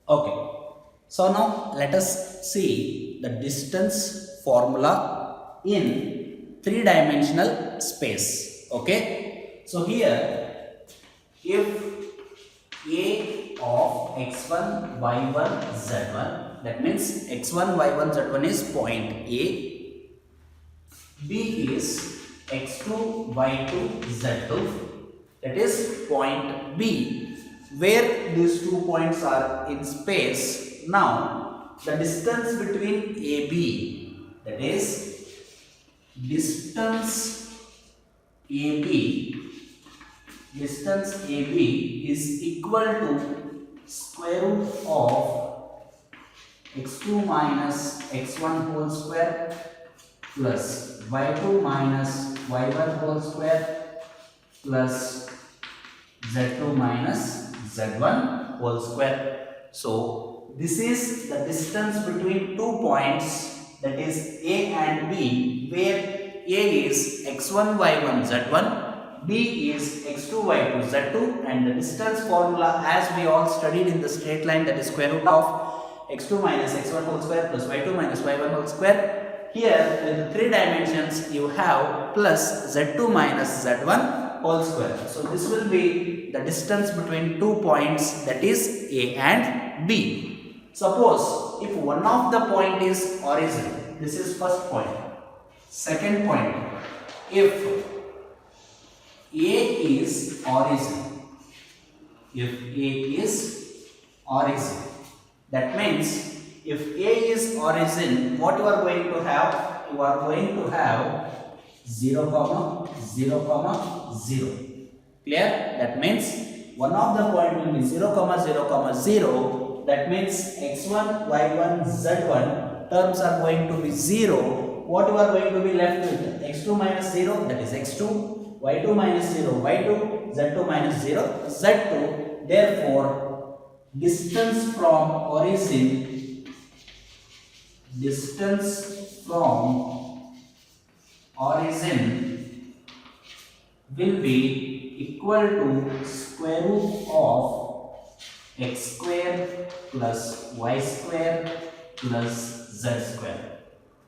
Okay, so now let us see the distance formula in three-dimensional space. Okay, so here if a of x1, y1, z1, that means x1, y1, z1 is point A, B is x2, y2, z2, that is point B, where these 2 points are in space. Now the distance between AB, that is distance AB, distance AB is equal to square root of x2 minus x1 whole square plus y2 minus y1 whole square plus z2 minus z1 whole square. So this is the distance between 2 points, that is A and B, where A is x1 y1 z1, B is x2 y2 z2, and the distance formula as we all studied in the straight line, that is square root of x2 minus x1 whole square plus y2 minus y1 whole square. Here in the three dimensions you have plus z2 minus z1 whole square. So this will be the distance between 2 points, that is A and B. Suppose if one of the point is origin, this is first point. Second point, if A is origin, if A is origin, that means if A is origin, what you are going to have? You are going to have 0, 0, 0. Clear? That means one of the point will be 0, 0, 0. That means x1, y1, z1 terms are going to be 0. What you are going to be left with? x2 minus 0, that is x2, y2 minus 0, y2, z2 minus 0, z2. Therefore, distance from origin will be equal to square root of x square plus y square plus z square.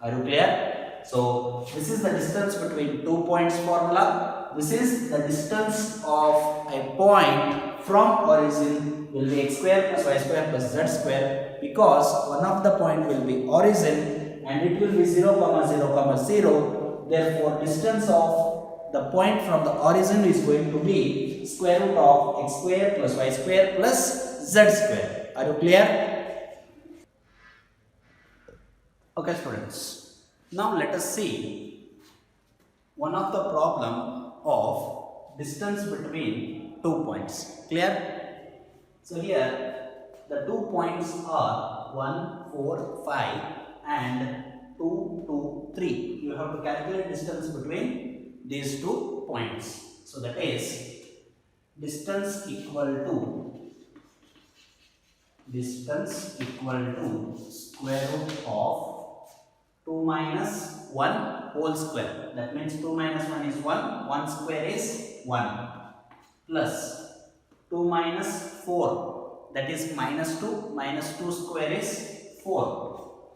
Are you clear? So this is the distance between 2 points formula. This is the distance of a point from origin will be x square plus y square plus z square, because one of the point will be origin and it will be 0, 0, 0. Therefore, distance of the point from the origin is going to be square root of x square plus y square plus z square. Are you clear? Okay, students. Now let us see one of the problem of distance between 2 points. Clear? So here the 2 points are 1, 4, 5 and 2, 2, 3. You have to calculate distance between these 2 points. So that is distance equal to square root of 2 minus 1 whole square. That means 2 minus 1 is 1, 1 square is 1, plus 2 minus 4, that is minus 2 square is 4,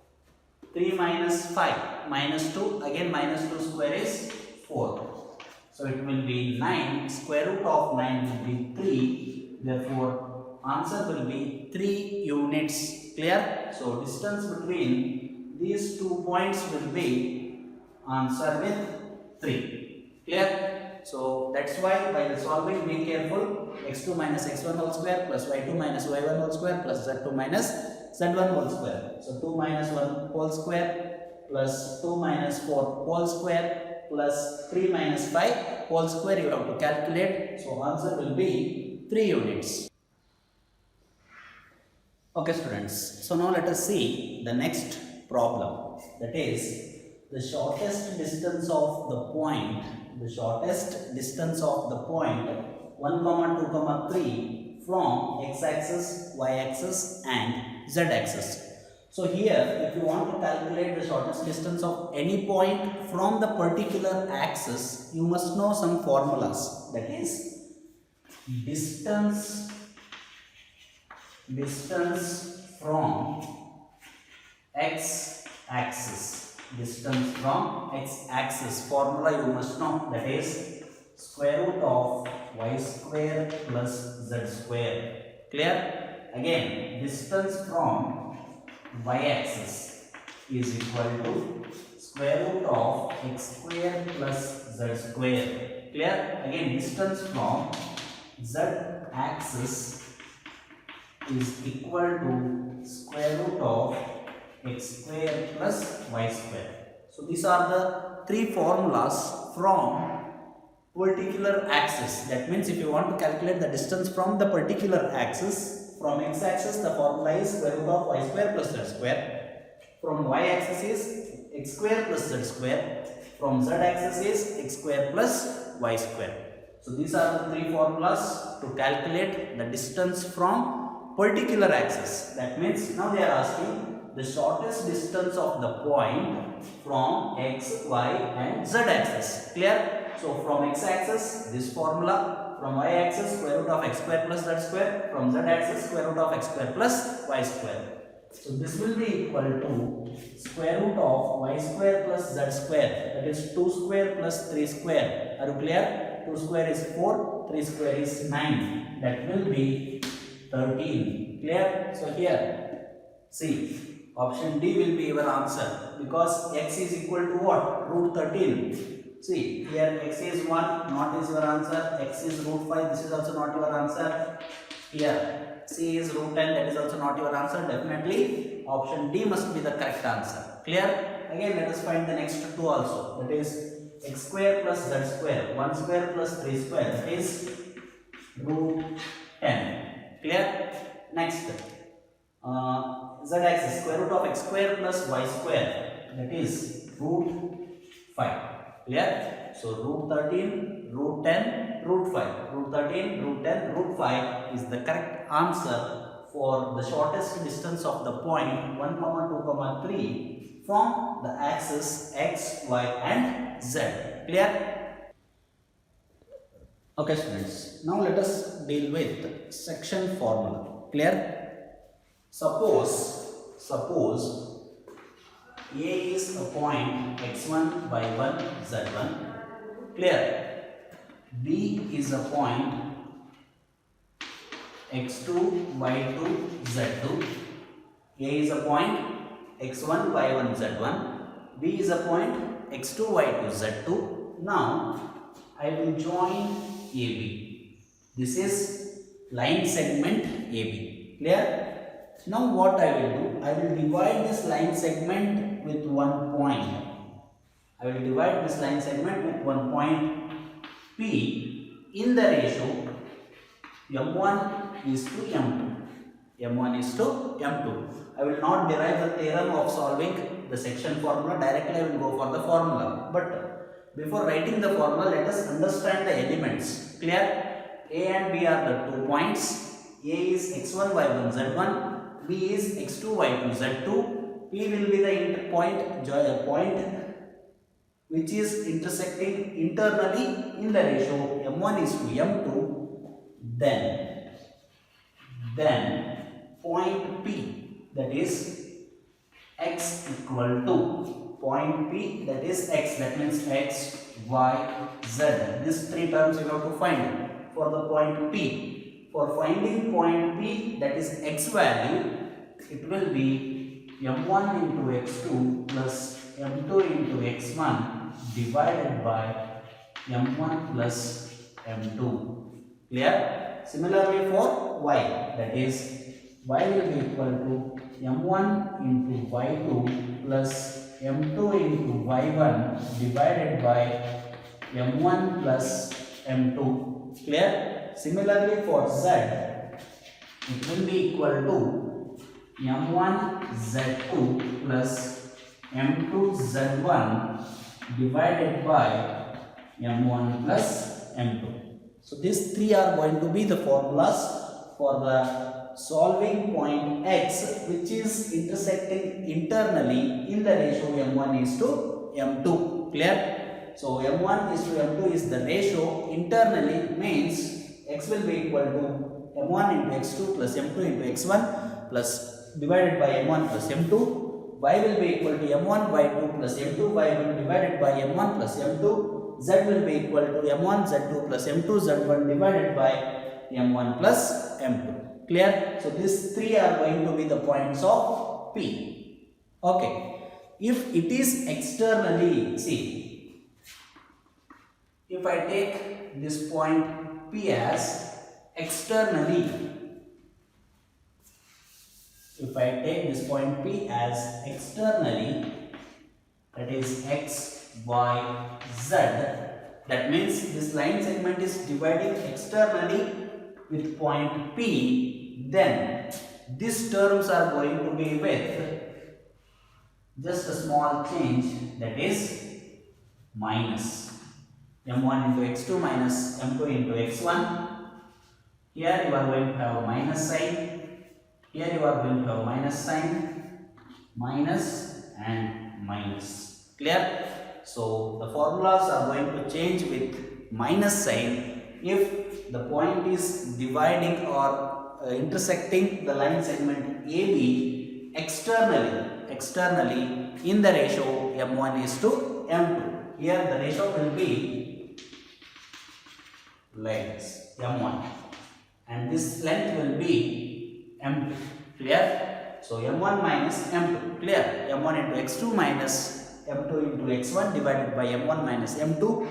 3 minus 5, minus 2, again minus 2 square is 4. So it will be 9, square root of 9 will be 3, therefore answer will be 3 units. Clear? So distance between these 2 points will be answer with 3. Clear? So that's why while solving be careful. X2 minus x1 whole square plus y2 minus y1 whole square plus z2 minus z1 whole square. So 2 minus 1 whole square plus 2 minus 4 whole square plus 3 minus 5 whole square you have to calculate. So answer will be 3 units. Okay students, so now let us see the next problem, that is the shortest distance of the point, 1, 2, 3 from x-axis, y-axis and z-axis. So here if you want to calculate the shortest distance of any point from the particular axis, you must know some formulas, that is distance distance from x axis. Distance from x axis formula you must know, that is square root of y square plus z square. Clear? Again, distance from y axis is equal to square root of x square plus z square. Clear? Again, distance from z axis is equal to square root of x square plus y square. So these are the three formulas from particular axis. That means if you want to calculate the distance from the particular axis, from x axis the formula is square root of y square plus z square. From y axis is x square plus z square. From z axis is x square plus y square. So these are the three formulas to calculate the distance from particular axis. That means now they are asking the shortest distance of the point from x, y and z axis. Clear? So from x axis this formula, from y axis square root of x square plus z square, from z axis square root of x square plus y square. So this will be equal to square root of y square plus z square, that is 2 square plus 3 square. Are you clear? 2 square is 4, 3 square is 9. That will be 13. Clear? So here, see, option D will be your answer because x is equal to what? Root 13. See, here x is 1, not is your answer. X is root 5, this is also not your answer. Here, C is root 10, that is also not your answer. Definitely, option D must be the correct answer. Clear? Again, let us find the next two also. That is x square plus z square. 1 square plus 3 square. That is root 10. Clear? Next, z axis square root of x square plus y square. That is root 5. Clear? So root 13, root 10, root 5. Root 13, root 10, root 5 is the correct answer for the shortest distance of the point 1, 2, 3 from the axis x, y and z. Clear? Okay students, now let us deal with section formula. Clear? Suppose A is a point x1, y1, z1. Clear? B is a point x2, y2, z2. A is a point x1, y1, z1. B is a point x2, y2, z2. Now, I will join AB. This is line segment AB. Clear? Now what I will do? I will divide this line segment with one point. I will divide this line segment with one point P in the ratio M1 is to M2. M1 is to M2. I will not derive the theorem of solving the section formula. Directly I will go for the formula. But before writing the formula, let us understand the elements. Clear? A and B are the 2 points. A is x1, y1, z1. B is x2, y2, z2. P will be the point which is intersecting internally in the ratio M1 is to M2. Then point P, that is x equal to point P, that is x, that means x, y, z. These three terms you have to find for the point P. For finding point P, that is x value, it will be m1 into x2 plus m2 into x1 divided by m1 plus m2. Clear? Similarly for y, that is y will be equal to m1 into y2 plus m2 into y1 divided by m1 plus m2. Clear? Similarly for z, it will be equal to m1 z2 plus m2 z1 divided by m1 plus m2. So these three are going to be the formulas for the solving point x, which is intersecting internally in the ratio m1 is to m2. Clear? So m1 is to m2 is the ratio internally, means x will be equal to m1 into x2 plus m2 into x1 plus divided by m1 plus m2. Y will be equal to m1 y2 plus m2 y1 divided by m1 plus m2. Z will be equal to m1 z2 plus m2 z1 divided by m1 plus m2. Clear? So these three are going to be the points of P. Okay. If it is externally, see, if I take this point P as externally, if I take this point P as externally, that is x, y, z, that means this line segment is dividing externally with point P, then these terms are going to be with just a small change, that is minus m1 into x2 minus m2 into x1. Here you are going to have a minus sign, here you are going to have a minus sign, minus and minus. Clear? So the formulas are going to change with minus sign if the point is dividing or intersecting the line segment AB externally in the ratio m1 is to m2. Here the ratio will be like this, m1, and this length will be m2. Clear? So m1 minus m2. Clear? m1 into x2 minus m2 into x1 divided by m1 minus m2.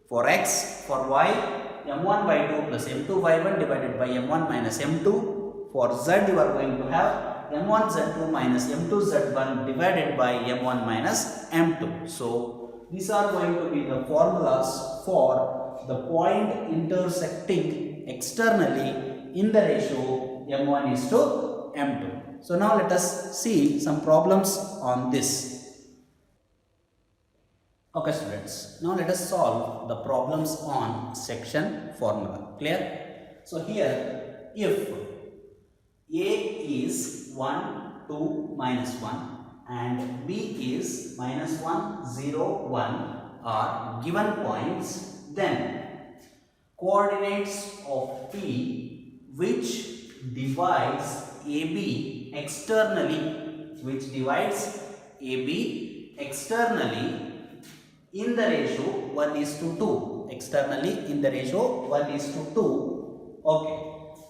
For x, for y, m1 y2 plus m2 y1 divided by m1 minus m2. For z, you are going to have m1 z2 minus m2 z1 divided by m1 minus m2. So these are going to be the formulas for the point intersecting externally in the ratio m1 is to m2. So now let us see some problems on this. Okay students, now let us solve the problems on section formula. Clear? So here, if A is 1, 2, minus 1 and B is minus 1, 0, 1 are given points, then coordinates of P which divides AB externally, in the ratio 1 is to 2, externally in the ratio 1 is to 2. Okay,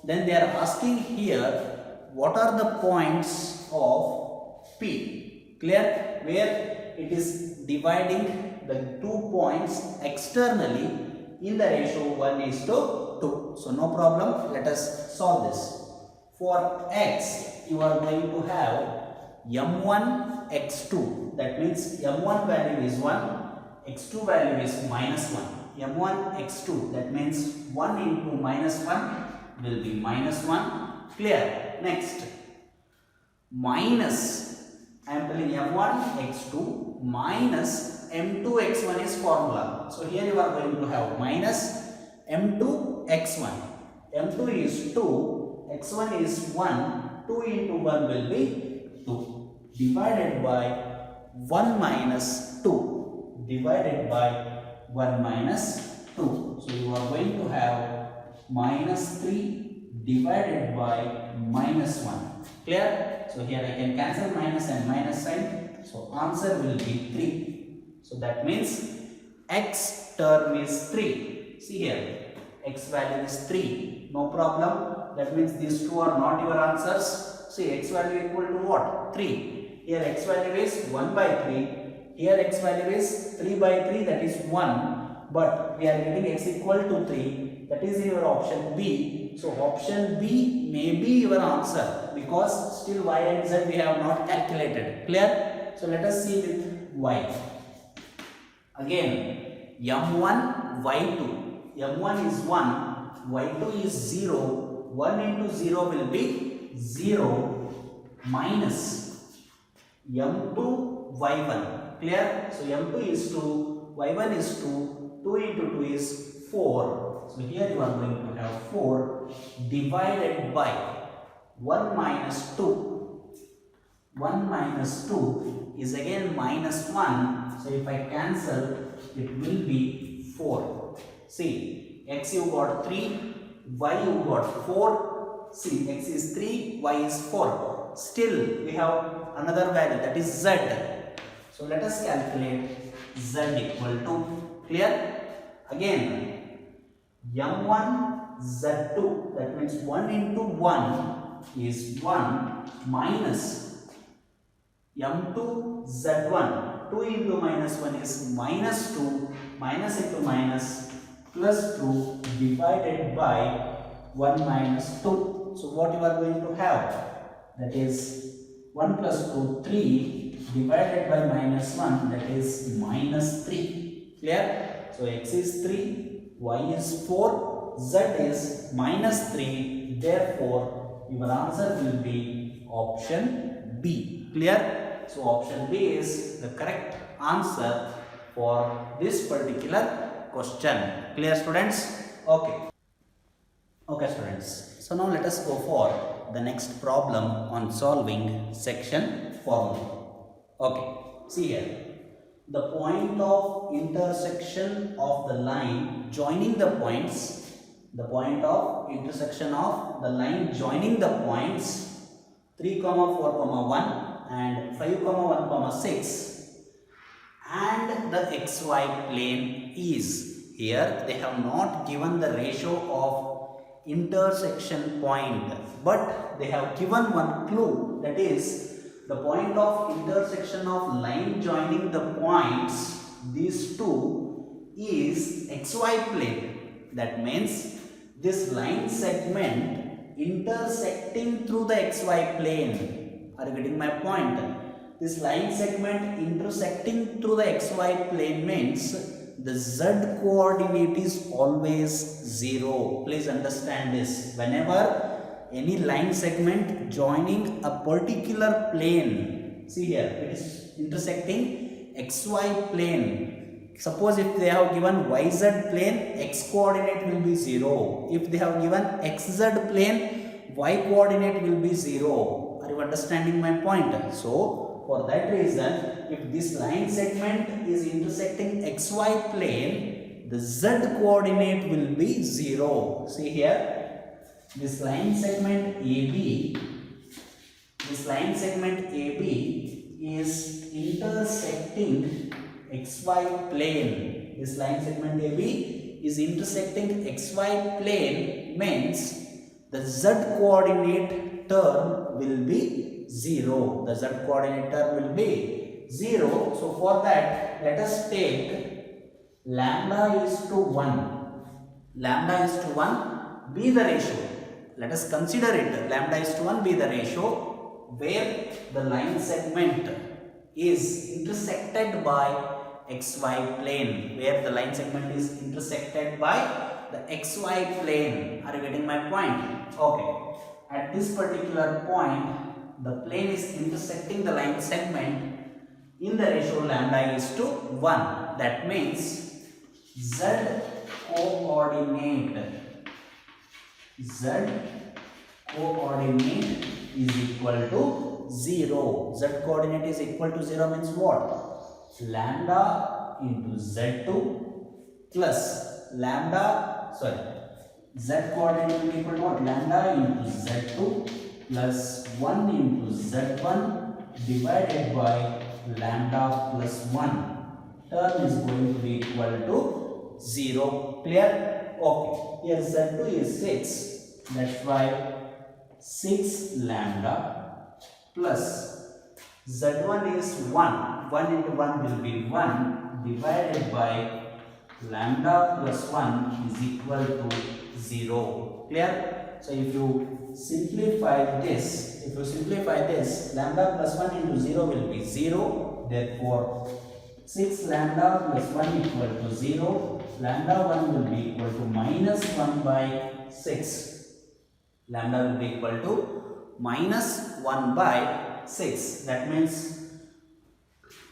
then they are asking here what are the points of P. Clear? Where it is dividing the 2 points externally in the ratio 1 is to 2. So no problem, let us solve this. For x, you are going to have m1 x2, that means m1 value is 1, x2 value is minus 1. m1 x2, that means 1 into minus 1 will be minus 1. Clear? Next, minus, I am telling m1 x2 minus m2 x1 is formula. So here you are going to have minus m2 x1. m2 is 2, x1 is 1, 2 into 1 will be 2 divided by 1 minus 2 divided by 1 minus 2. So you are going to have minus 3 divided by minus 1. Clear? So here I can cancel minus and minus sign. So answer will be 3. So that means x term is 3. See here, x value is 3. No problem. That means these two are not your answers. See, x value equal to what? 3. Here x value is 1 by 3. Here x value is 3 by 3, that is 1. But we are getting x equal to 3. That is your option B. So option B may be your answer because still y and z we have not calculated. Clear? So let us see with y. Again, m1 y2. m1 is 1, y2 is 0. 1 into 0 will be 0 minus m2 y1. Clear? So m2 is 2, y1 is 2, 2 into 2 is 4. So here you are going to have 4 divided by 1 minus 2. 1 minus 2 is again minus 1. So if I cancel, it will be 4. See, x you got 3, y you got 4. See, x is 3, y is 4. Still we have another value, that is z. So let us calculate z equal to, clear? Again, m1 z2, that means 1 into 1 is 1 minus m2 z1, 2 into minus 1 is minus 2, minus into minus plus 2 divided by 1 minus 2. So what you are going to have, that is 1 plus 2, 3 divided by minus 1, that is minus 3. Clear? So x is 3, y is 4, z is minus 3. Therefore, your answer will be option B. Clear? So option B is the correct answer for this particular question. Clear, students? Okay. Okay, students. So now let us go for the next problem on solving section formula. Okay. See here. The point of intersection of the line joining the points. The point of intersection of the line joining the points 3, 4, 1 and 5, 1, 6, and the xy plane is, here they have not given the ratio of intersection point, but they have given one clue, that is the point of intersection of line joining the points, these two, is xy plane. That means this line segment intersecting through the xy plane. Are you getting my point? This line segment intersecting through the xy plane means the z coordinate is always 0. Please understand this. Whenever any line segment joining a particular plane, see here, it is intersecting xy plane. Suppose if they have given yz plane, x coordinate will be 0. If they have given xz plane, y coordinate will be 0. Are you understanding my point? So, for that reason, if this line segment is intersecting xy plane, the z coordinate will be 0. See here, this line segment AB is intersecting xy plane. This line segment AB is intersecting xy plane means the z coordinate term will be 0. The z coordinate term will be 0. So for that, let us take lambda is to 1. Lambda is to 1 be the ratio. Let us consider it. Lambda is to 1 be the ratio where the line segment is intersected by xy plane. Where the line segment is intersected by the xy plane. Are you getting my point? Okay. At this particular point, the plane is intersecting the line segment in the ratio lambda is to 1. That means z coordinate is equal to 0. Z coordinate is equal to 0 means what? Lambda into z2 plus z coordinate will be equal to what? Lambda into z2 plus 1 into z1 divided by lambda plus 1. Term is going to be equal to 0. Clear? Okay. Here z2 is 6. That's why 6 lambda plus z1 is 1. 1 into 1 will be 1 divided by lambda plus 1 is equal to 0. Clear? So if you simplify this, lambda plus 1 into 0 will be 0. Therefore, 6 lambda plus 1 equal to 0. Lambda 1 will be equal to minus 1 by 6. Lambda will be equal to minus 1 by 6. That means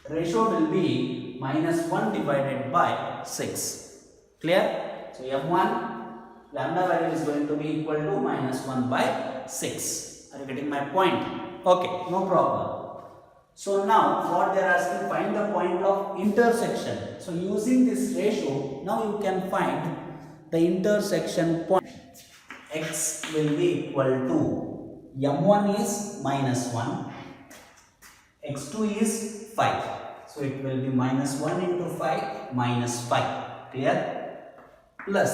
ratio will be minus 1 divided by 6. Clear? So M1 lambda value is going to be equal to minus 1 by 6. Are you getting my point? Okay, no problem. So now what they are asking, find the point of intersection. So using this ratio, now you can find the intersection point. x will be equal to m1 is minus 1, x2 is 5. So it will be minus 1 into 5 minus 5. Clear? Plus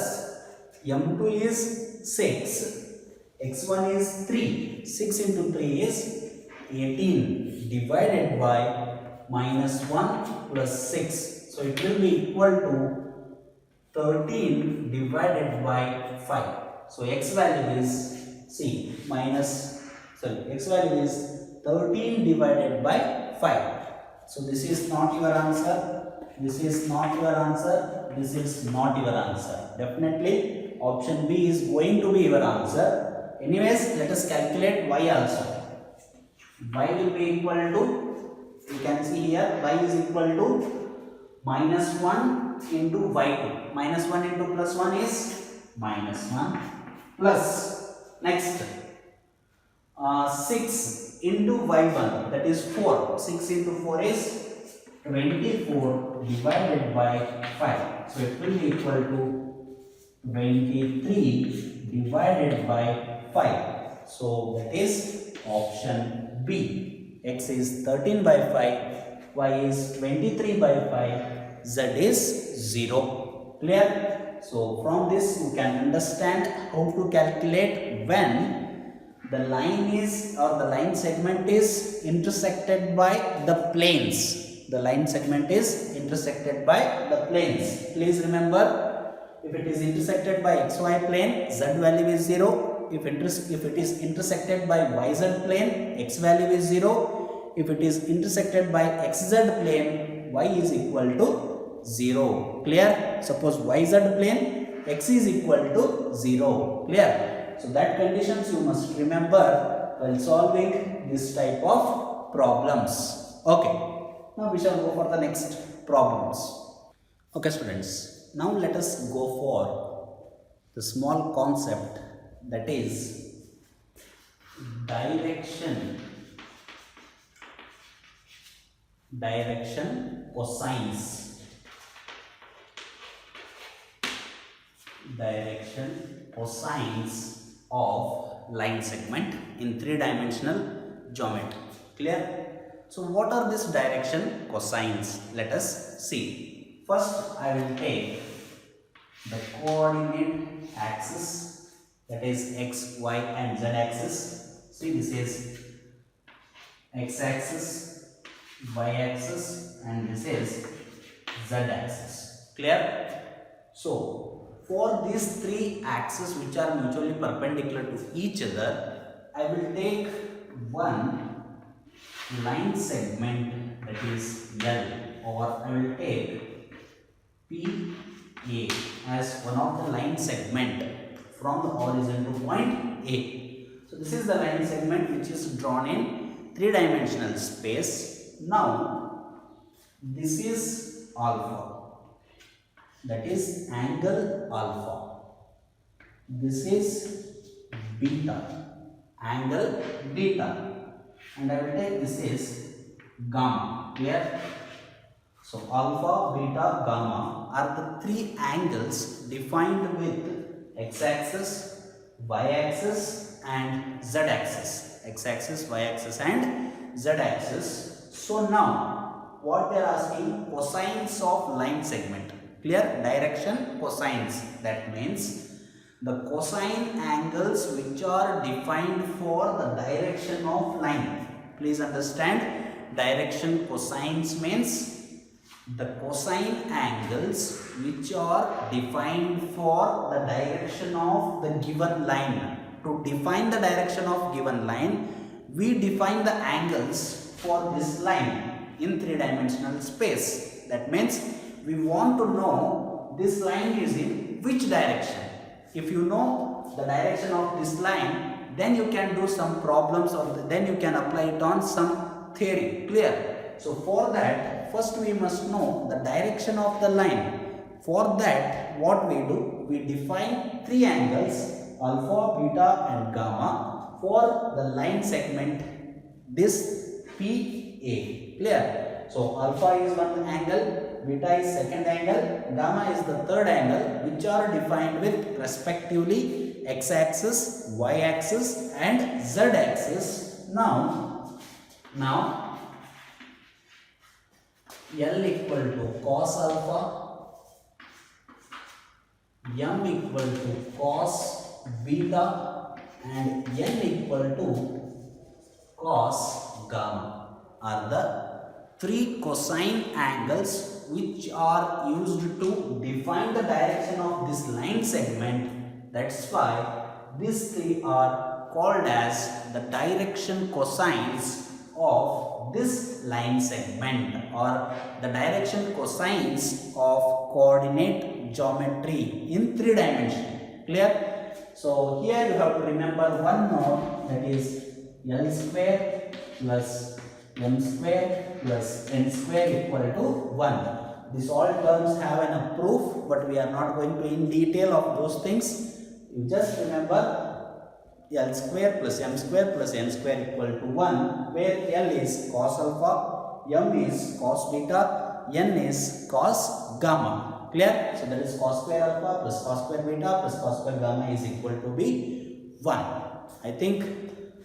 m2 is 6, x1 is 3. 6 into 3 is 18 divided by minus 1 plus 6. So it will be equal to 13 divided by 5. So x value is x value is 13 divided by 5. So this is not your answer. This is not your answer. This is not your answer. Definitely option B is going to be your answer. Anyways, let us calculate y also. Y will be equal to, you can see here, y is equal to minus 1 into y2. Minus 1 into plus 1 is minus 1 plus next 6 into y1, that is 4. 6 into 4 is 24 divided by 5. So it will be equal to 23 divided by 5. So that is option B. X is 13 by 5, y is 23 by 5, z is 0. Clear? So from this you can understand how to calculate when the line is or the line segment is intersected by the planes. The line segment is intersected by the planes. Please remember, if it is intersected by xy plane, z value is 0. If it is intersected by yz plane, x value is 0. If it is intersected by xz plane, y is equal to 0. Clear? Suppose yz plane, x is equal to 0. Clear? So that conditions you must remember while solving this type of problems. Okay. Now we shall go for the next problems. Okay students, now let us go for the small concept, that is direction cosines. Direction cosines of line segment in three-dimensional geometry. Clear? So what are these direction cosines? Let us see. First I will take the coordinate axis, that is x, y and z axis. See, this is x axis, y axis and this is z axis. Clear? So for these three axes which are mutually perpendicular to each other, I will take one line segment, that is L, or I will take PA as one of the line segment from the origin to point A. So this is the line segment which is drawn in three-dimensional space. Now this is alpha, that is angle alpha. This is beta, angle beta, and I will take this is gamma. Clear? So alpha, beta, gamma are the three angles defined with x-axis, y-axis and z-axis. X-axis, y-axis and z-axis. So now what they are asking, cosines of line segment. Clear? Direction cosines, that means the cosine angles which are defined for the direction of line. Please understand, direction cosines means the cosine angles which are defined for the direction of the given line. To define the direction of given line, we define the angles for this line in three-dimensional space. That means we want to know this line is in which direction. If you know the direction of this line, then you can do some problems, or then you can apply it on some theory. Clear? So for that, first we must know the direction of the line. For that, what we do, we define three angles, alpha, beta and gamma, for the line segment, this PA. Clear? So alpha is one angle, beta is second angle, gamma is the third angle, which are defined with respectively x-axis, y-axis and z-axis. Now L equal to cos alpha, M equal to cos beta and N equal to cos gamma are the three cosine angles which are used to define the direction of this line segment. That's why these three are called as the direction cosines of this line segment, or the direction cosines of coordinate geometry in 3 dimensions. Clear? So here you have to remember one note, that is L square plus M square plus N square equal to 1. These all terms have a proof, but we are not going to in detail of those things. You just remember L square plus M square plus N square equal to 1, where L is cos alpha, M is cos beta, N is cos gamma. Clear? So that is cos square alpha plus cos square beta plus cos square gamma is equal to be 1. I think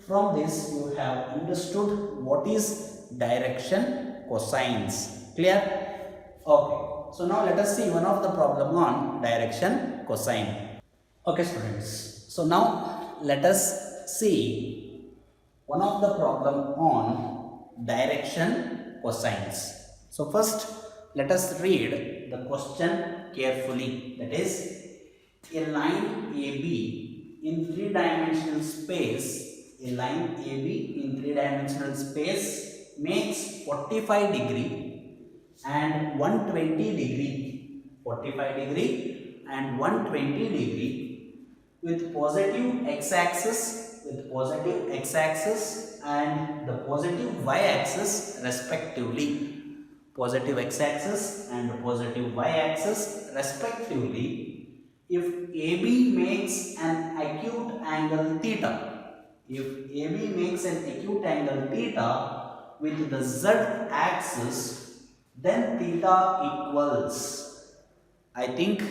from this you have understood what is direction cosines. Clear? Okay. So now let us see one of the problem on direction cosine. Okay students. So now let us see one of the problem on direction cosines. So first let us read the question carefully. That is, a line AB in 3-dimensional space, a line AB in 3-dimensional space makes 45 degree and 120 degree, 45 degree and 120 degree with positive x-axis, and the positive y-axis respectively. Positive x-axis and positive y-axis respectively. If AB makes an acute angle theta, with the z-axis, then theta equals. I think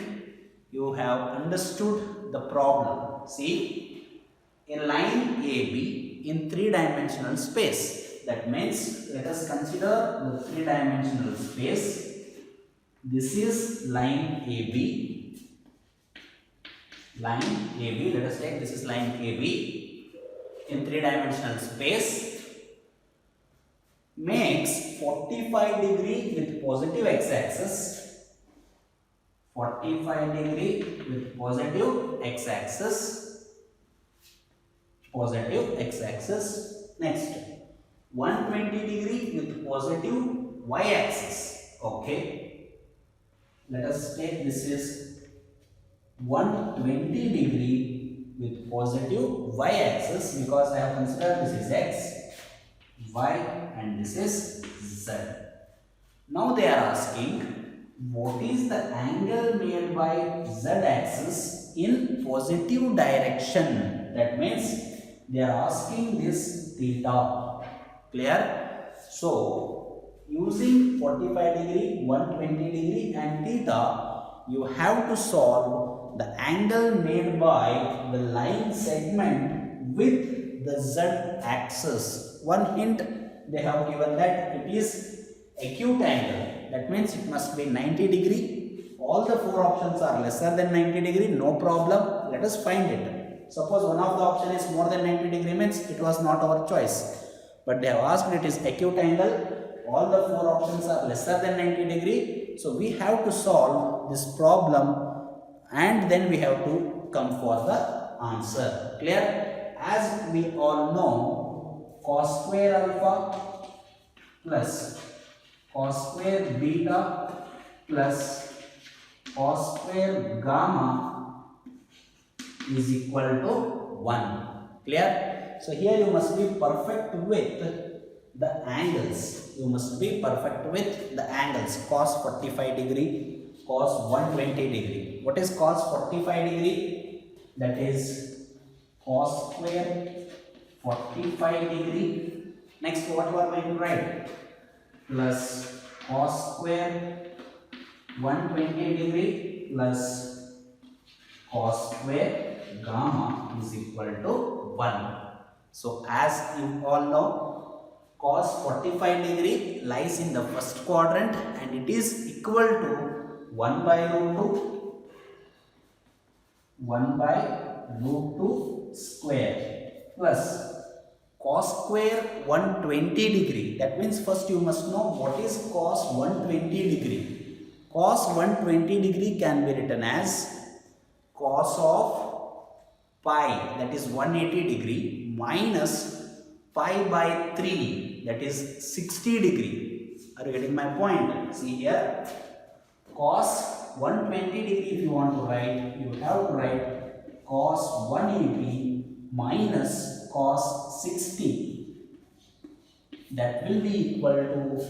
you have understood the problem. See, a line AB in 3-dimensional space. That means let us consider the 3-dimensional space. This is line AB. Let us take this is line AB in 3-dimensional space, makes 45 degree with positive x-axis, 45 degree with positive x-axis. Next, 120 degree with positive y-axis. Okay, let us take this is 120 degree with positive y-axis, because I have considered this is x, y and this is z. Now they are asking what is the angle made by z-axis in positive direction. That means they are asking this theta. Clear? So using 45 degree, 120 degree and theta, you have to solve the angle made by the line segment with the z-axis. One hint they have given, that it is acute angle. That means it must be 90 degree. All the 4 options are lesser than 90 degree, no problem. Let us find it. Suppose one of the option is more than 90 degree, means it was not our choice. But they have asked it is acute angle. All the 4 options are lesser than 90 degree. So we have to solve this problem and then we have to come for the answer. Clear? As we all know, cos square alpha plus cos square beta plus cos square gamma is equal to 1. Clear? So here you must be perfect with the angles. Cos 45 degree, cos 120 degree. What is cos 45 degree? That is cos square 45 degree. Next, what you are going to write? Plus cos square 120 degree plus cos square gamma is equal to 1. So as you all know, cos 45 degree lies in the first quadrant and it is equal to 1 by root 2, 1 by root 2 square plus cos square 120 degree. That means first you must know what is cos 120 degree. Cos 120 degree can be written as cos of pi, that is 180 degree, minus pi by 3, that is 60 degree. Are you getting my point? See here, cos 120 degree if you want to write, you have to write cos 180 minus cos 60. That will be equal to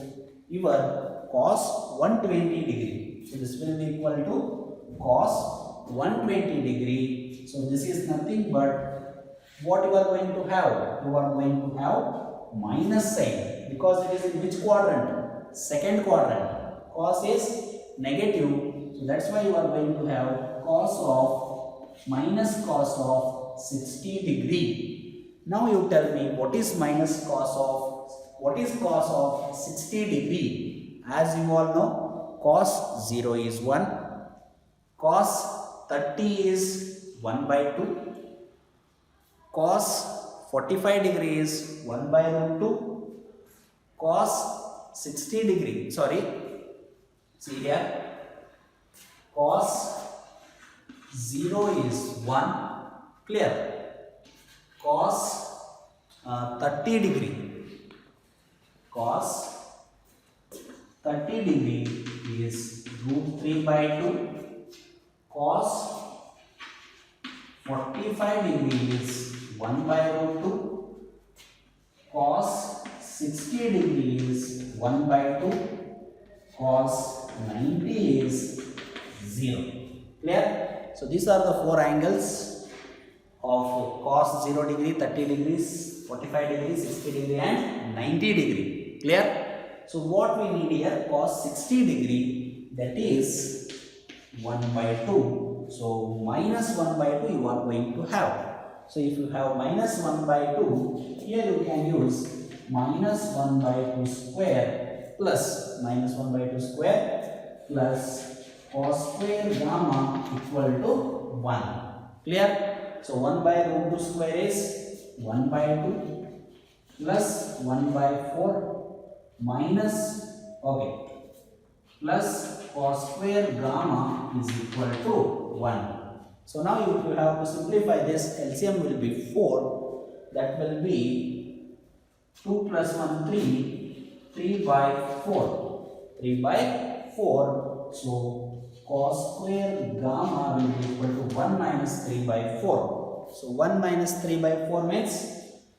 your cos 120 degree. So this will be equal to cos 120 degree. So this is nothing but what you are going to have? You are going to have minus sign because it is in which quadrant? Second quadrant. Cos is negative. So that's why you are going to have cos of minus cos of 60 degree. Now you tell me what is cos of 60 degree? As you all know, cos 0 is 1, cos 30 is 1 by 2, cos 45 degree is 1 by root 2, cos 60 degree, see here, cos 0 is 1, clear, cos 30 degree, cos 30 degree is root 3 by 2, cos 45 degree is 1 by root 2, cos 60 degree is 1 by 2, cos 90 is 0. Clear? So these are the four angles of cos 0 degree, 30 degrees, 45 degrees, 60 degree and 90 degree. Clear? So what we need here, cos 60 degree, that is 1 by 2. So minus 1 by 2 you are going to have. So if you have minus 1 by 2, here you can use minus 1 by 2 square plus minus 1 by 2 square plus cos square gamma equal to 1. Clear? So 1 by root 2 square is 1 by 2 plus 1 by 4 minus, plus cos square gamma is equal to 1. So now if you have to simplify this, LCM will be 4. That will be 2 plus 1, 3. 3 by 4. 3 by 4. So cos square gamma will be equal to 1 minus 3 by 4. So 1 minus 3 by 4 means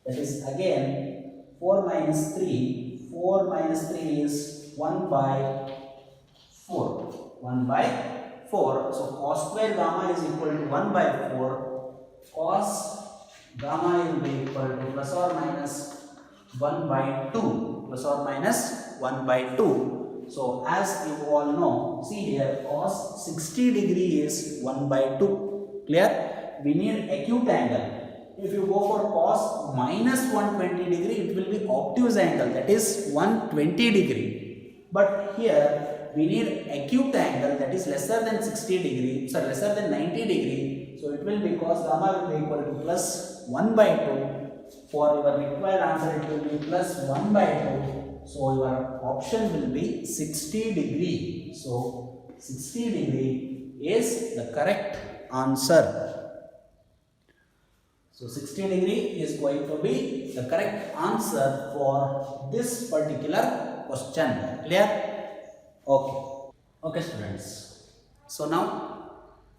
that is again 4 minus 3. 4 minus 3 is 1 by 4. 1 by 4. So cos square gamma is equal to 1 by 4. Cos gamma will be equal to plus or minus 1 by 2. Plus or minus 1 by 2. So as you all know, see here, cos 60 degree is 1 by 2. Clear? We need acute angle. If you go for cos minus 120 degree, it will be obtuse angle, that is 120 degree. But here we need acute angle, that is lesser than 60 degree, lesser than 90 degree. So it will be cos gamma will be equal to plus 1 by 2. For your required answer, it will be plus 1 by 2. So your option will be 60 degree. So 60 degree is the correct answer. So 60 degree is going to be the correct answer for this particular question. Clear? Okay. Okay, students. So now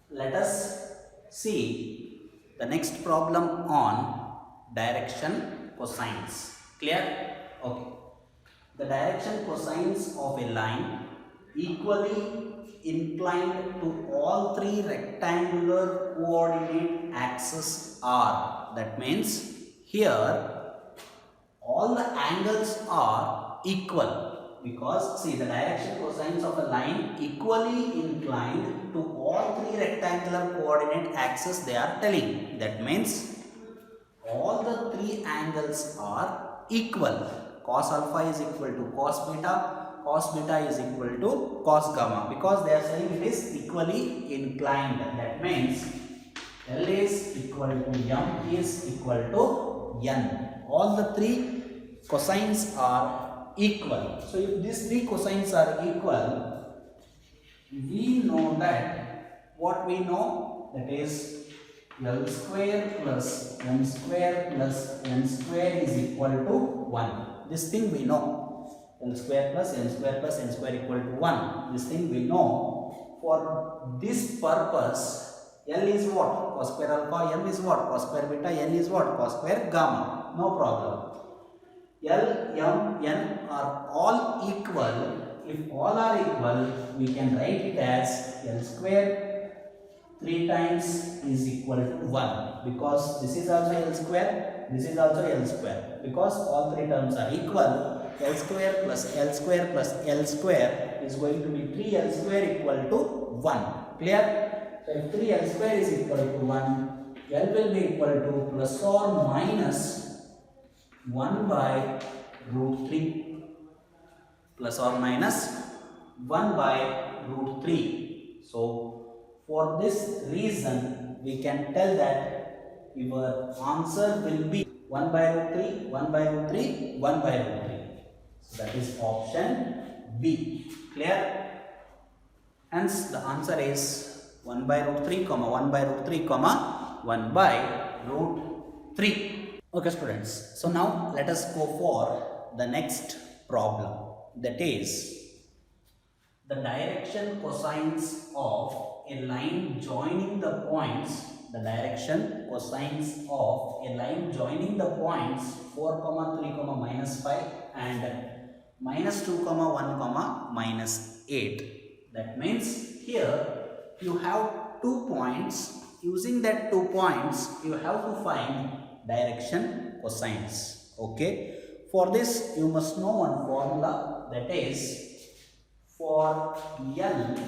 let us see the next problem on direction cosines. Clear? Okay. The direction cosines of a line equally inclined to all three rectangular coordinate axes are. That means here all the angles are equal, because see, the direction cosines of a line equally inclined to all three rectangular coordinate axes they are telling. That means all the three angles are equal. Cos alpha is equal to cos beta is equal to cos gamma, because they are saying it is equally inclined. That means L is equal to M is equal to N. All the three cosines are equal. So if these three cosines are equal, we know that what we know, that is L square plus M square plus N square is equal to 1. This thing we know. L square plus M square plus N square equal to 1. This thing we know. For this purpose, L is what? Cos square alpha. M is what? Cos square beta. N is what? Cos square gamma. No problem. L, M, N are all equal. If all are equal, we can write it as L square 3 times is equal to 1, because this is also L square, this is also L square. Because all three terms are equal, L square plus L square plus L square is going to be 3L square equal to 1. Clear? So if 3L square is equal to 1, L will be equal to plus or minus 1 by root 3. Plus or minus 1 by root 3. So for this reason, we can tell that your answer will be 1 by root 3, 1 by root 3, 1 by root 3. So that is option B. Clear? Hence the answer is 1 by root 3, 1 by root 3, 1 by root 3. Okay students, so now let us go for the next problem. That is the direction cosines of a line joining the points, the direction cosines of a line joining the points 4, 3, minus 5 and minus 2, 1, minus 8. That means here you have 2 points. Using that 2 points, you have to find direction cosines. Okay. For this, you must know one formula, that is for L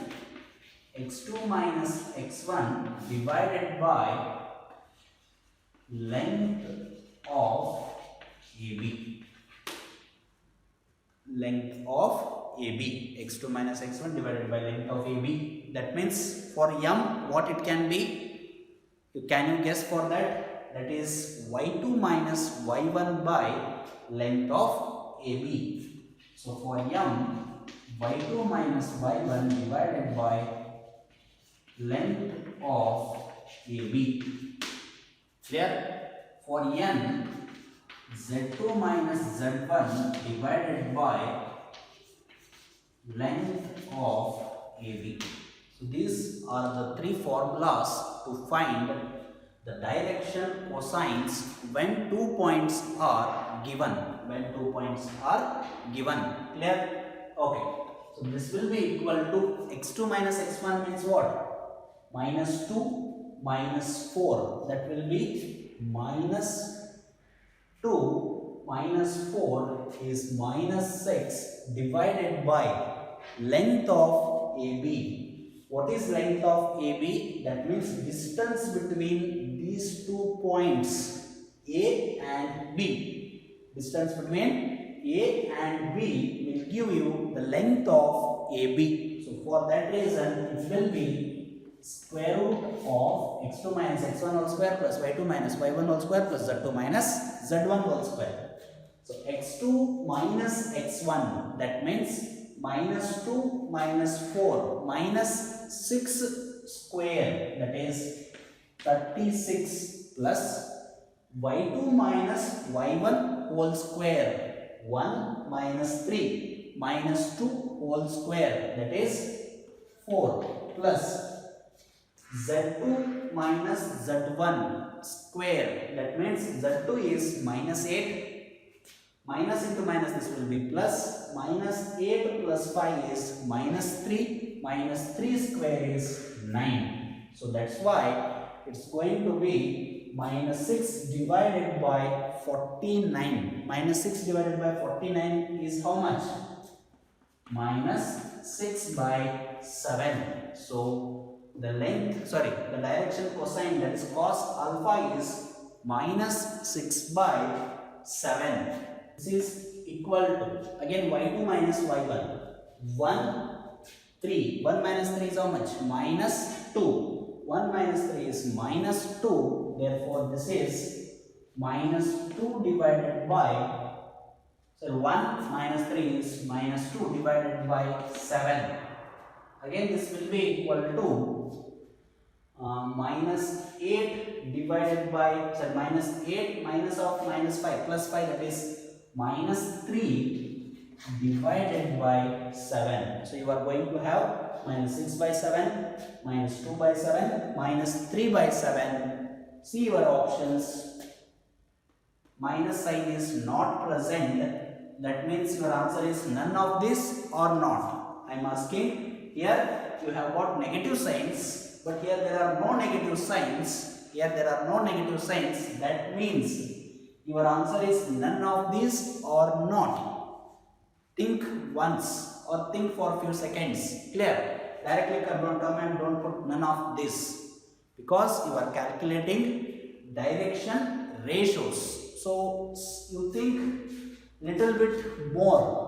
x2 minus x1 divided by length of AB. Length of AB. x2 minus x1 divided by length of AB. That means for M, what it can be? Can you guess for that? That is y2 minus y1 by length of AB. So for M, y2 minus y1 divided by length of AB. Clear? For N, z2 minus z1 divided by length of AB. So these are the three formulas to find the direction cosines when 2 points are given. When 2 points are given. Clear? Okay. So this will be equal to x2 minus x1 means what? Minus 2 minus 4. That will be minus 2 minus 4 is minus 6 divided by length of AB. What is length of AB? That means distance between these 2 points A and B. Distance between A and B will give you the length of AB. So for that reason, it will be square root of x2 minus x1 whole square plus y2 minus y1 whole square plus z2 minus z1 whole square. So x2 minus x1, that means minus 2 minus 4 minus 6 square, that is 36 plus y2 minus y1 whole square 1 minus 3 minus 2 whole square, that is 4 plus z2 minus z1 square, that means z2 is minus 8, minus into minus this will be plus, minus 8 plus 5 is minus 3, minus 3 square is 9. So that's why it's going to be minus 6 divided by 49. Minus 6 divided by 49 is how much? Minus 6 by 7. So the direction cosine, that is cos alpha, is minus 6 by 7. This is equal to, again, y2 minus y1. 1, 3. 1 minus 3 is how much? Minus 2. 1 minus 3 is minus 2. Therefore, this is minus 2 divided by, so 1 minus 3 is minus 2 divided by 7. Again, this will be equal to minus 8 divided by, minus 8 minus of minus 5 plus 5, that is minus 3 divided by 7. So you are going to have minus 6 by 7, minus 2 by 7, minus 3 by 7. See your options. Minus sign is not present. That means your answer is none of this or not. I am asking. Here you have got negative signs, but here there are no negative signs. That means your answer is none of these or not. Think once or think for a few seconds. Clear? Directly come and don't put none of this, because you are calculating direction ratios. So you think little bit more.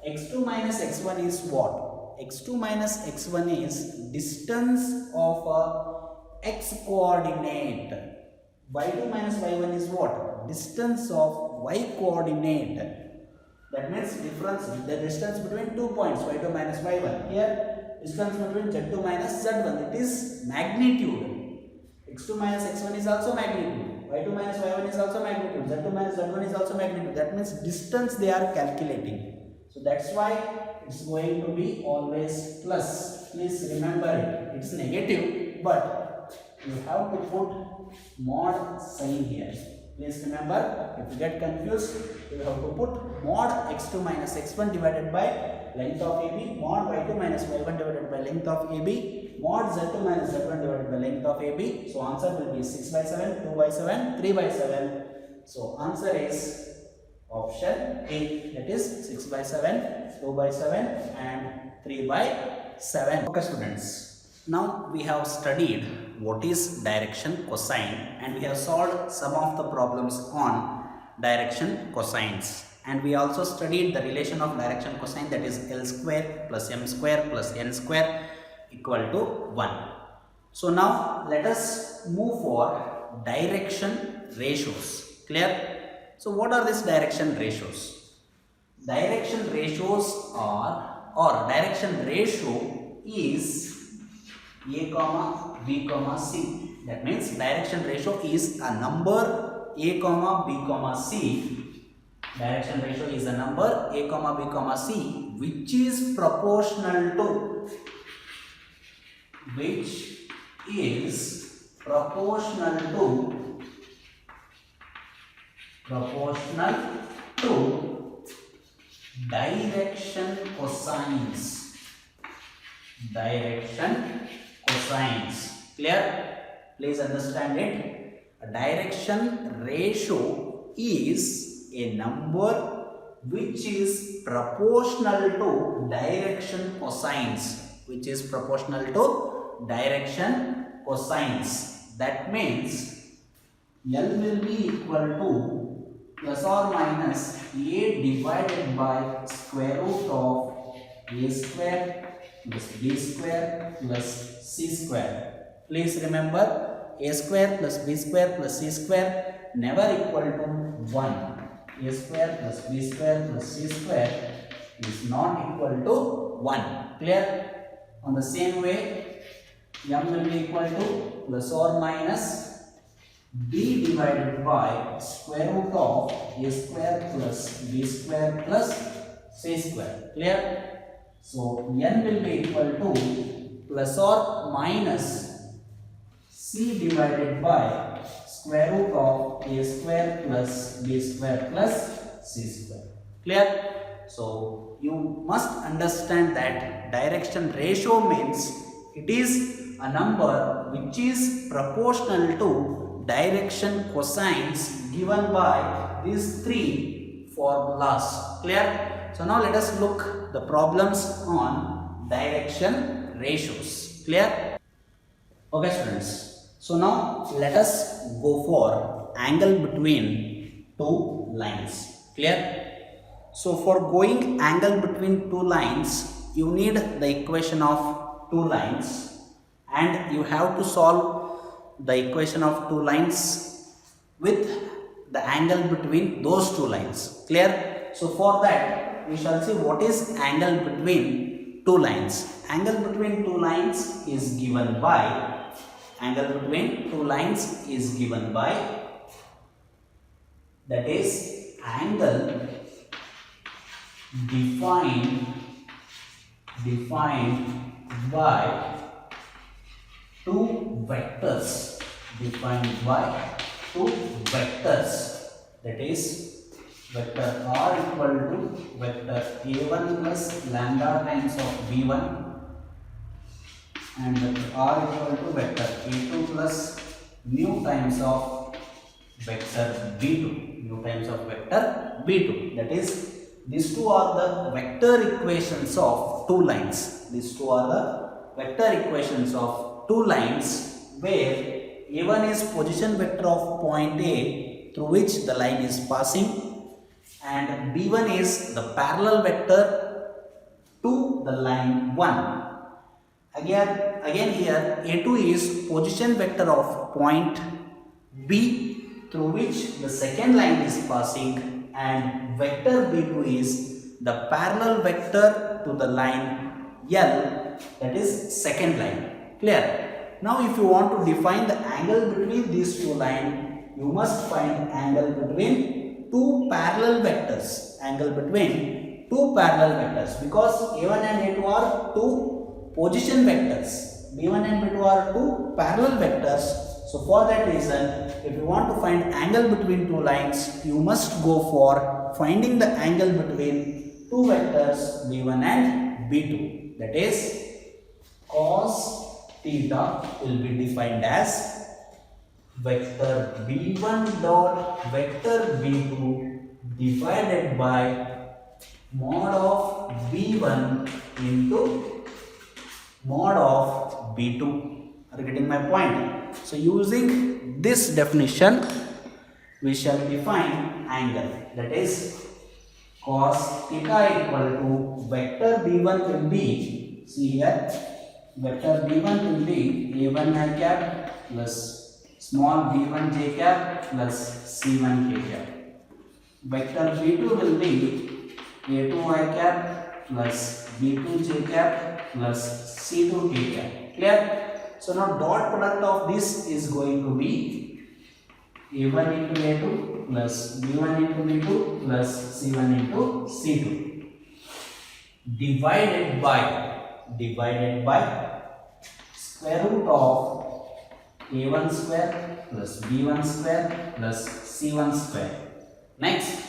X2 minus x1 is what? X2 minus x1 is distance of a x coordinate. Y2 minus y1 is what? Distance of y coordinate. That means the distance between 2 points, y2 minus y1. Here, distance between z2 minus z1, it is magnitude. X2 minus x1 is also magnitude. Y2 minus y1 is also magnitude. Z2 minus z1 is also magnitude. That means distance they are calculating. So that's why it's going to be always plus. Please remember it. It's negative, but you have to put mod sign here. Please remember, if you get confused, you have to put mod x2 minus x1 divided by length of AB, mod y2 minus y1 divided by length of AB, mod z2 minus z1 divided by length of AB. So answer will be 6 by 7, 2 by 7, 3 by 7. So answer is option A, that is 6 by 7, 2 by 7 and 3 by 7. Okay students, now we have studied what is direction cosine and we have solved some of the problems on direction cosines, and we also studied the relation of direction cosine, that is L square plus M square plus N square equal to 1. So now let us move for direction ratios. Clear? So what are these direction ratios? Direction ratios are, or direction ratio is A comma B comma C. That means direction ratio is a number A comma B comma C. Direction ratio is a number A comma B comma C which is proportional to, direction cosines. Clear? Please understand it. A direction ratio is a number which is proportional to direction cosines. That means L will be equal to plus or minus A divided by square root of A square plus B square plus C square. Please remember, A square plus B square plus C square never equal to 1. A square plus B square plus C square is not equal to 1. Clear? On the same way, M will be equal to plus or minus B divided by square root of A square plus B square plus C square. Clear? So N will be equal to plus or minus C divided by square root of A square plus B square plus C square. Clear? So you must understand that direction ratio means it is a number which is proportional to direction cosines given by these three formulas. Clear? So now let us look the problems on direction ratios. Clear? Okay students, so now let us go for angle between two lines. Clear? So for going angle between two lines, you need the equation of two lines and you have to solve the equation of two lines with the angle between those two lines. Clear? So for that we shall see what is angle between two lines. Angle between two lines is given by that is angle defined by two vectors that is vector r equal to vector a1 plus lambda times of b1 and vector r equal to vector a2 plus mu times of vector b2 that is these two are the vector equations of two lines. Where a1 is position vector of point A through which the line is passing and b1 is the parallel vector to the line 1. Again here a2 is position vector of point B through which the second line is passing and vector b2 is the parallel vector to the line L, that is second line. Clear? Now if you want to define the angle between these two lines, you must find angle between two parallel vectors. Because a1 and a2 are two position vectors, b1 and b2 are two parallel vectors. So for that reason, if you want to find angle between two lines, you must go for finding the angle between two vectors b1 and b2. That is cos theta will be defined as vector b1 dot vector b2 divided by mod of b1 into mod of b2. Are you getting my point? So using this definition, we shall define angle, that is cos theta equal to vector b1 will be, see here, vector b1 will be a1 I cap plus small b1 j cap plus c1 k cap. Vector b2 will be a2 I cap plus b2 j cap plus c2 k cap. Clear? So now dot product of this is going to be a1 into a2 plus b1 into b2 plus c1 into c2 divided by square root of a1 square plus b1 square plus c1 square. Next,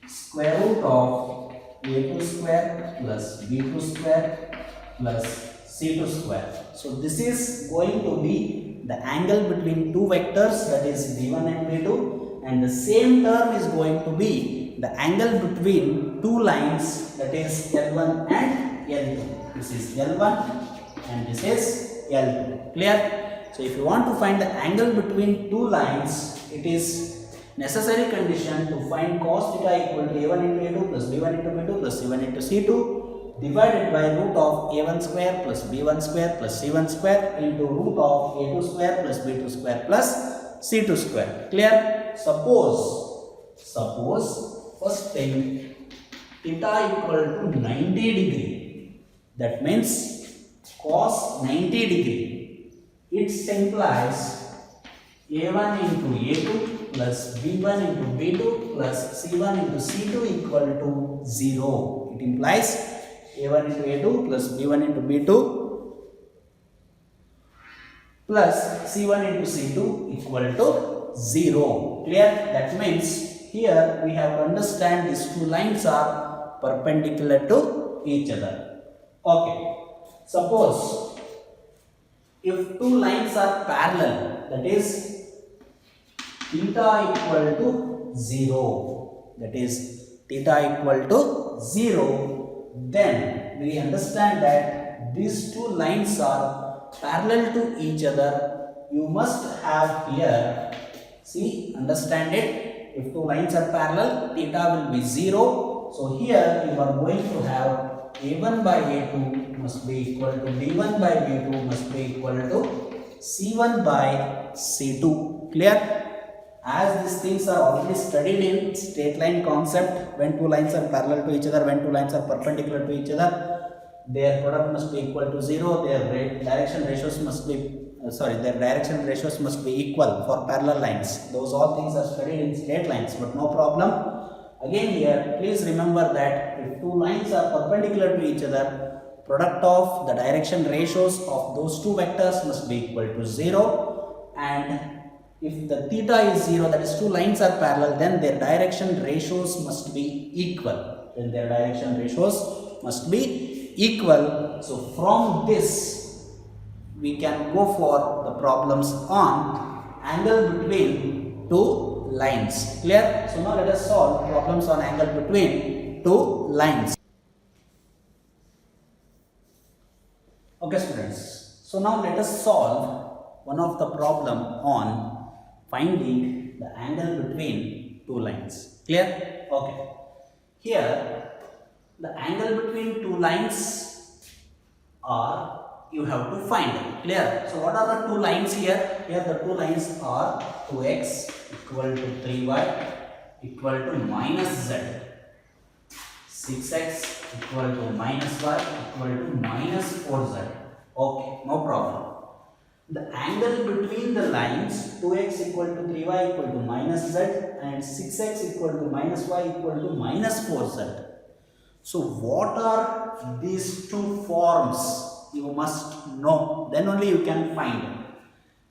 square root of a2 square plus b2 square plus c2 square. So this is going to be the angle between two vectors, that is b1 and b2, and the same term is going to be the angle between two lines, that is L1 and L2. This is L1 and this is L2. Clear? So if you want to find the angle between two lines, it is necessary condition to find cos theta equal to a1 into a2 plus b1 into b2 plus c1 into c2 divided by root of a1 square plus b1 square plus c1 square into root of a2 square plus b2 square plus c2 square. Clear? Suppose first thing theta equal to 90 degree. That means cos 90 degree. It implies a1 into a2 plus b1 into b2 plus c1 into c2 equal to 0. It implies a1 into a2 plus b1 into b2 plus c1 into c2 equal to 0. Clear? That means here we have to understand these two lines are perpendicular to each other. Okay. Suppose if two lines are parallel, that is theta equal to 0, then we understand that these two lines are parallel to each other, you must have here, see, understand it, if two lines are parallel, theta will be 0. So here you are going to have a1 by a2 must be equal to b1 by b2 must be equal to c1 by c2. Clear? As these things are already studied in straight line concept, when two lines are parallel to each other, when two lines are perpendicular to each other, their product must be equal to 0, their direction ratios must be equal for parallel lines. Those all things are studied in straight lines, but no problem. Again here, please remember that if two lines are perpendicular to each other, product of the direction ratios of those two vectors must be equal to 0, and if the theta is 0, that is two lines are parallel, then their direction ratios must be equal. So from this, we can go for the problems on angle between two lines. Clear? So now let us solve problems on angle between two lines. Okay students, so now let us solve one of the problem on finding the angle between two lines. Clear? Okay. Here the angle between two lines are you have to find. Clear? So what are the two lines here? Here the two lines are 2x equal to 3y equal to minus z, 6x equal to minus y equal to minus 4z. Okay, no problem. The angle between the lines 2x equal to 3y equal to minus z and 6x equal to minus y equal to minus 4z. So what are these two forms? You must know, then only you can find.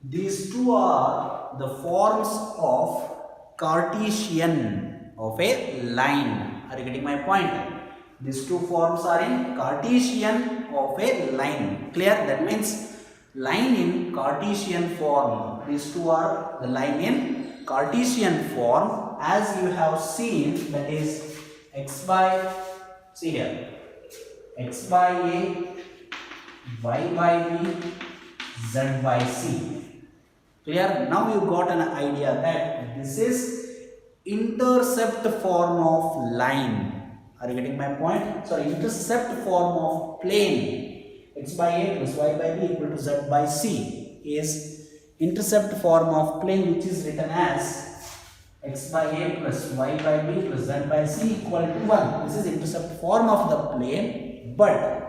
These two are the forms of Cartesian of a line. Are you getting my point? These two forms are in Cartesian of a line. Clear? That means line in Cartesian form. These two are the line in Cartesian form, as you have seen, that is x by, see here, x by a, y by b, z by c. Clear? Now you got an idea that this is intercept form of line. Are you getting my point? So intercept form of plane, x by a plus y by b equal to z by c, is intercept form of plane, which is written as x by a plus y by b plus z by c equal to 1. This is intercept form of the plane, but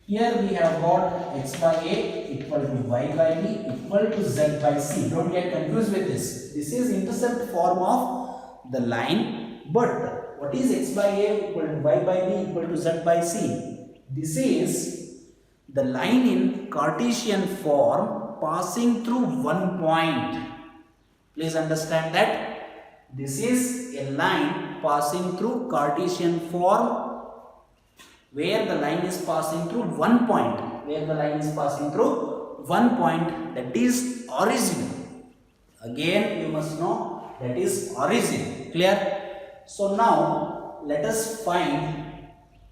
here we have got x by a equal to y by b equal to z by c. Don't get confused with this. This is intercept form of the line, but what is x by a equal to y by b equal to z by c? This is the line in Cartesian form passing through one point. Please understand that this is a line passing through Cartesian form, where the line is passing through one point, that is origin. Again you must know that is origin. Clear? So now let us find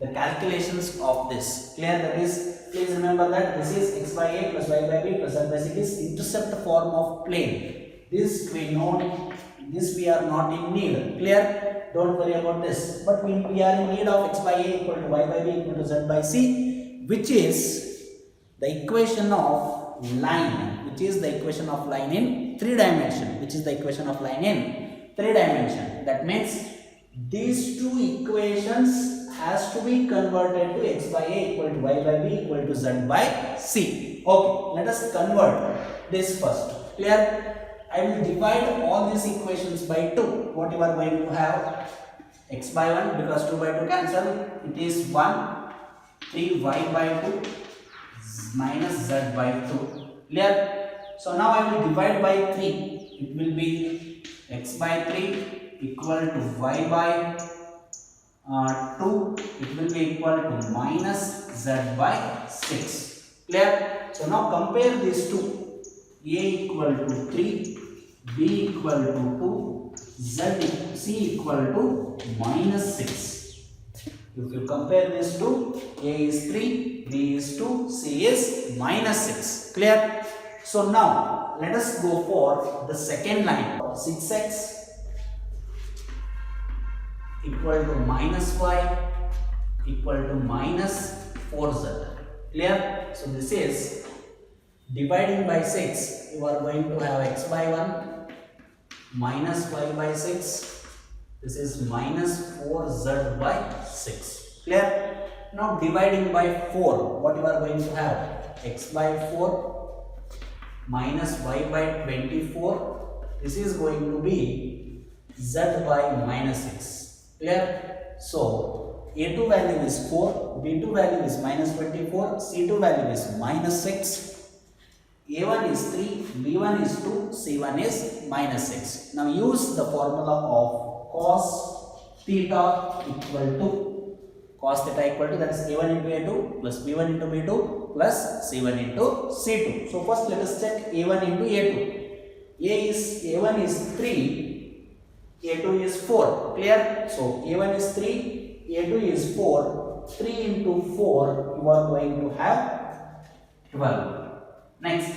the calculations of this. Clear? That is, please remember that this is x by a plus y by b plus z by c is intercept form of plane. This we know, this we are not in need. Clear? Don't worry about this. But we are in need of x by a equal to y by b equal to z by c, which is the equation of line, in 3 dimension, That means these two equations has to be converted to x by a equal to y by b equal to z by c. Okay, let us convert this first. Clear? I will divide all these equations by 2. What you are going to have? X by 1, because 2 by 2 cancel. It is 1, 3y by 2 minus z by 2. Clear? So now I will divide by 3. It will be x by 3 equal to y by 2. It will be equal to minus z by 6. Clear? So now compare these two. A equal to 3, B equal to 2, C equal to minus 6. If you compare this to, A is 3, B is 2, C is minus 6. Clear? So now let us go for the second line. 6x equal to minus y equal to minus 4z. Clear? So this is dividing by 6. You are going to have x by 1 minus y by 6. This is minus 4z by 6. Clear? Now dividing by 4, what you are going to have? X by 4 minus y by 24. This is going to be z by minus 6. Clear? So A2 value is 4, B2 value is minus 24, C2 value is minus 6. A1 is 3, B1 is 2, C1 is minus 6. Now use the formula of cos theta equal to, that is A1 into A2 plus B1 into B2 plus C1 into C2. So first let us check A1 into A2. A1 is 3, A2 is 4. Clear? So A1 is 3, A2 is 4. 3 into 4 you are going to have 12. Next,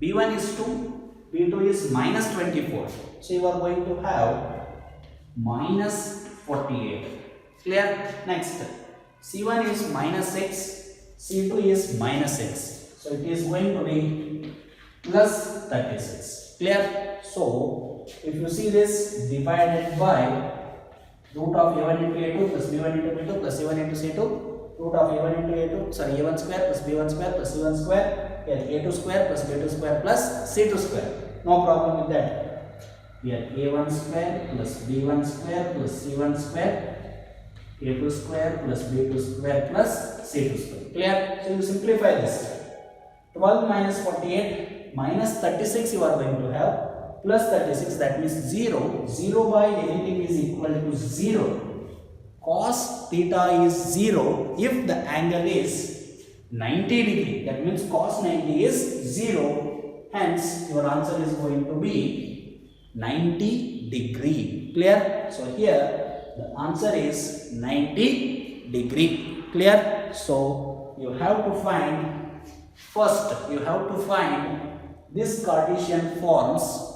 B1 is 2, B2 is minus 24. So you are going to have minus 48. Clear? Next, C1 is minus 6, C2 is minus 6. So it is going to be plus 36. Clear? So if you see this divided by root of A1 into A2 plus B1 into B2 plus C1 into C2, root of A1 into A1 square plus B1 square plus C1 square, here A2 square plus B2 square plus C2 square. No problem with that. Here A1 square plus B1 square plus C1 square, A2 square plus B2 square plus C2 square. Clear? So you simplify this. 12 minus 48 minus 36 you are going to have plus 36, that means 0. 0 by anything is equal to 0. Cos theta is 0 if the angle is 90 degree. That means cos 90 is 0. Hence your answer is going to be 90 degree. Clear? So here the answer is 90 degree. Clear? So you have to find, first you have to find this Cartesian forms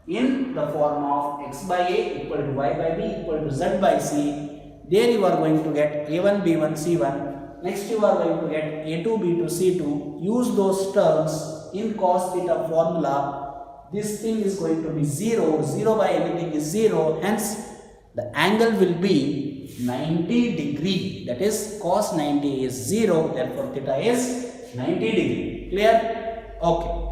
in the form of x by a equal to y by b equal to z by c. There you are going to get a1, b1, c1. Next you are going to get a2, b2, c2. Use those terms in cos theta formula. This thing is going to be 0. 0 by anything is 0. Hence the angle will be 90 degree. That is cos 90 is 0. Therefore theta is 90 degree. Clear? Okay.